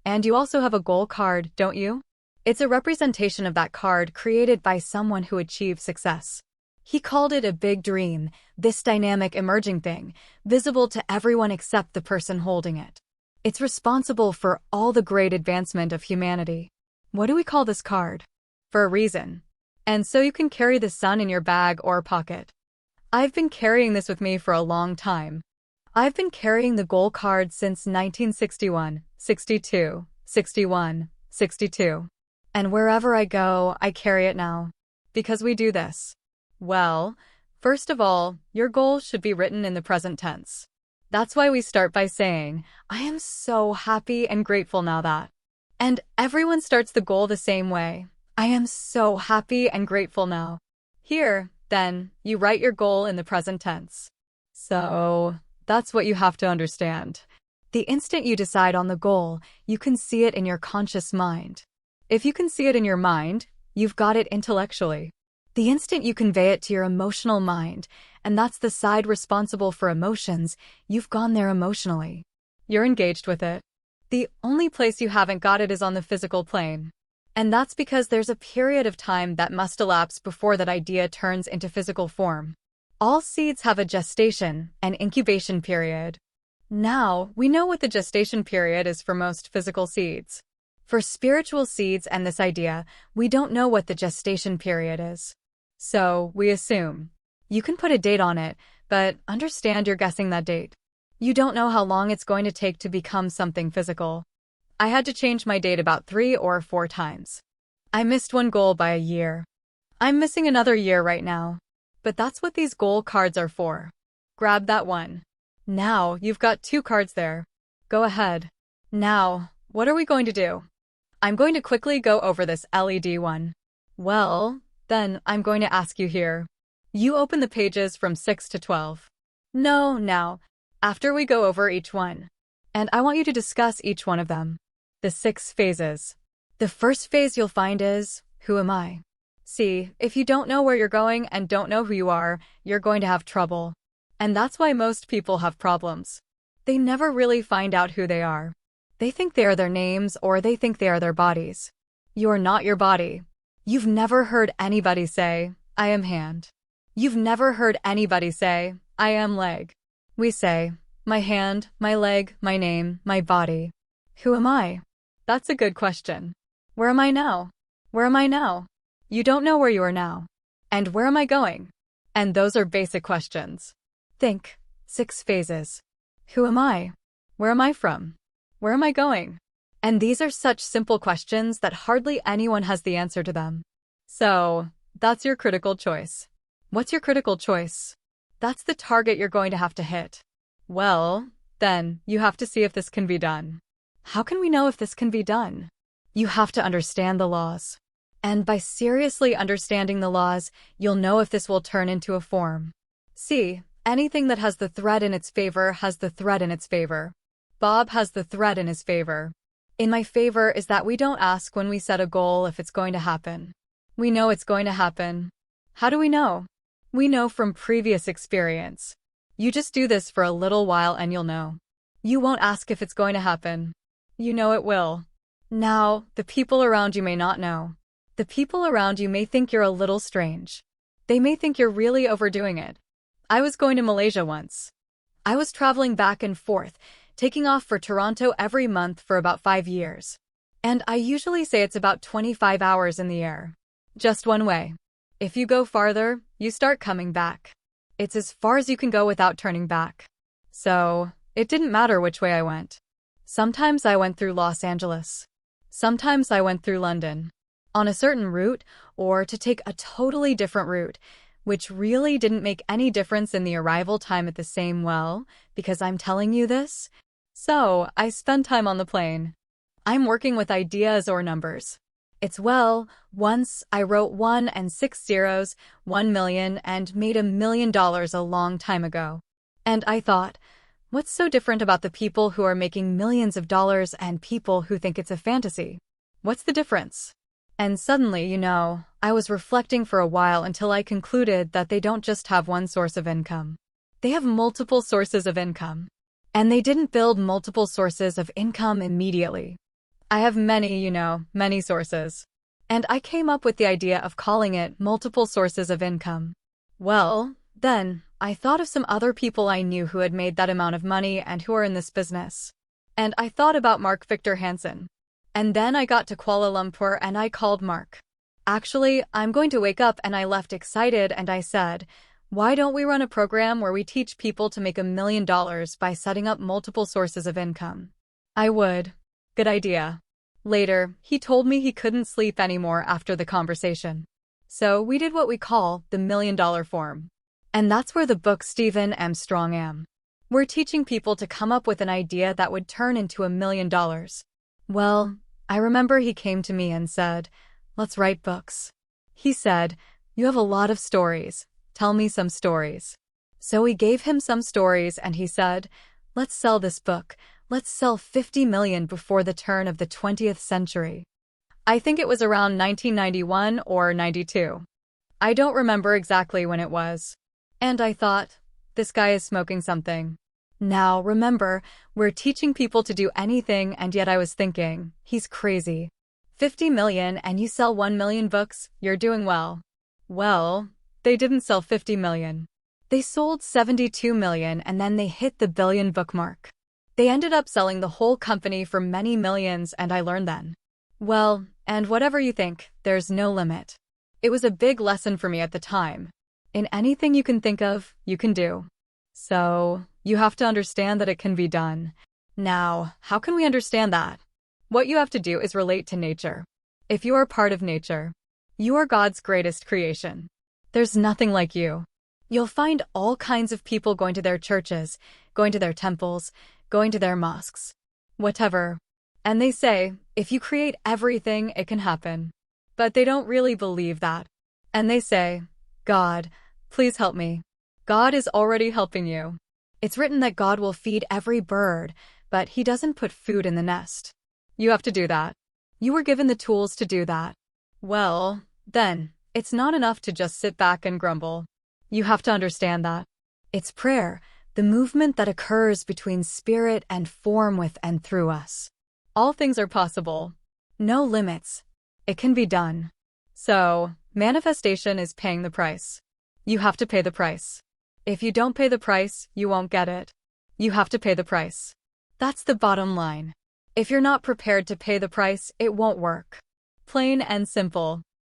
And you also have a goal card, don't you? It's a representation of that card created by someone who achieved success. He called it a big dream, this dynamic emerging thing, visible to everyone except the person holding it. It's responsible for all the great advancement of humanity. What do we call this card? For a reason. And so you can carry the sun in your bag or pocket. I've been carrying this with me for a long time. I've been carrying the goal card since 1961, 62, 61, 62. And wherever I go, I carry it now. Because we do this. Well, first of all, your goal should be written in the present tense. That's why we start by saying, I am so happy and grateful now that. And everyone starts the goal the same way. I am so happy and grateful now. Here, then, you write your goal in the present tense. So, that's what you have to understand. The instant you decide on the goal, you can see it in your conscious mind. If you can see it in your mind, you've got it intellectually. The instant you convey it to your emotional mind, and that's the side responsible for emotions, you've gone there emotionally. You're engaged with it. The only place you haven't got it is on the physical plane. And that's because there's a period of time that must elapse before that idea turns into physical form. All seeds have a gestation, an incubation period. Now, we know what the gestation period is for most physical seeds. For spiritual seeds and this idea, we don't know what the gestation period is. So, we assume. You can put a date on it, but understand you're guessing that date. You don't know how long it's going to take to become something physical. I had to change my date about 3 or 4 times. I missed one goal by a year. I'm missing another year right now. But that's what these goal cards are for. Grab that one. Now, you've got 2 cards there. Go ahead. Now, what are we going to do? I'm going to quickly go over this LED one. Well, then I'm going to ask you here. You open the pages from 6 to 12. No, now, after we go over each one. And I want you to discuss each one of them. The 6 phases. The first phase you'll find is, who am I? See, if you don't know where you're going and don't know who you are, you're going to have trouble. And that's why most people have problems. They never really find out who they are. They think they are their names or they think they are their bodies. You're not your body. You've never heard anybody say, I am hand. You've never heard anybody say, I am leg. We say, my hand, my leg, my name, my body. Who am I? That's a good question. Where am I now? Where am I now? You don't know where you are now. And where am I going? And those are basic questions. Think. 6 phases. Who am I? Where am I from? Where am I going? And these are such simple questions that hardly anyone has the answer to them. So, that's your critical choice. What's your critical choice? That's the target you're going to have to hit. Well, then, you have to see if this can be done. How can we know if this can be done? You have to understand the laws. And by seriously understanding the laws, you'll know if this will turn into a form. See, anything that has the thread in its favor has the thread in its favor. Bob has the thread in his favor. In my favor is that we don't ask when we set a goal if it's going to happen. We know it's going to happen. How do we know? We know from previous experience. You just do this for a little while and you'll know. You won't ask if it's going to happen. You know it will. Now, the people around you may not know. The people around you may think you're a little strange. They may think you're really overdoing it. I was going to Malaysia once. I was traveling back and forth, taking off for Toronto every month for about 5 years. And I usually say it's about 25 hours in the air. Just one way. If you go farther, you start coming back. It's as far as you can go without turning back. So, it didn't matter which way I went. Sometimes I went through Los Angeles. Sometimes I went through London. On a certain route, or to take a totally different route, which really didn't make any difference in the arrival time at the same well, because I'm telling you this. So, I spend time on the plane. I'm working with ideas or numbers. It's once I wrote 1 and 6 zeros, 1 million, and made $1 million a long time ago. And I thought, what's so different about the people who are making millions of dollars and people who think it's a fantasy? What's the difference? And suddenly, I was reflecting for a while until I concluded that they don't just have one source of income. They have multiple sources of income. And they didn't build multiple sources of income immediately. I have many sources. And I came up with the idea of calling it multiple sources of income. Well, then, I thought of some other people I knew who had made that amount of money and who are in this business. And I thought about Mark Victor Hansen. And then I got to Kuala Lumpur and I called Mark. Actually, I'm going to wake up, and I left excited and I said, why don't we run a program where we teach people to make $1 million by setting up multiple sources of income? I would. Good idea. Later, he told me he couldn't sleep anymore after the conversation. So we did what we call the $1 million form. And that's where the book Stephen M. Strong Am. We're teaching people to come up with an idea that would turn into $1 million. Well, I remember he came to me and said, let's write books. He said, you have a lot of stories. Tell me some stories. So we gave him some stories and he said, let's sell this book. Let's sell 50 million before the turn of the 20th century. I think it was around 1991 or 92. I don't remember exactly when it was. And I thought, this guy is smoking something. Now, remember, we're teaching people to do anything, and yet I was thinking, he's crazy. 50 million and you sell 1 million books, you're doing well. Well, they didn't sell 50 million. They sold 72 million and then they hit the billion book mark. They ended up selling the whole company for many millions, and I learned then. Well, and whatever you think, there's no limit. It was a big lesson for me at the time. In anything you can think of, you can do. So, you have to understand that it can be done. Now, how can we understand that? What you have to do is relate to nature. If you are part of nature, you are God's greatest creation. There's nothing like you. You'll find all kinds of people going to their churches, going to their temples, going to their mosques, whatever. And they say, if you create everything, it can happen. But they don't really believe that. And they say, God, please help me. God is already helping you. It's written that God will feed every bird, but he doesn't put food in the nest. You have to do that. You were given the tools to do that. Well, then, it's not enough to just sit back and grumble. You have to understand that. It's prayer, the movement that occurs between spirit and form with and through us. All things are possible. No limits. It can be done. So, manifestation is paying the price. You have to pay the price. If you don't pay the price, you won't get it. You have to pay the price. That's the bottom line. If you're not prepared to pay the price, it won't work. Plain and simple.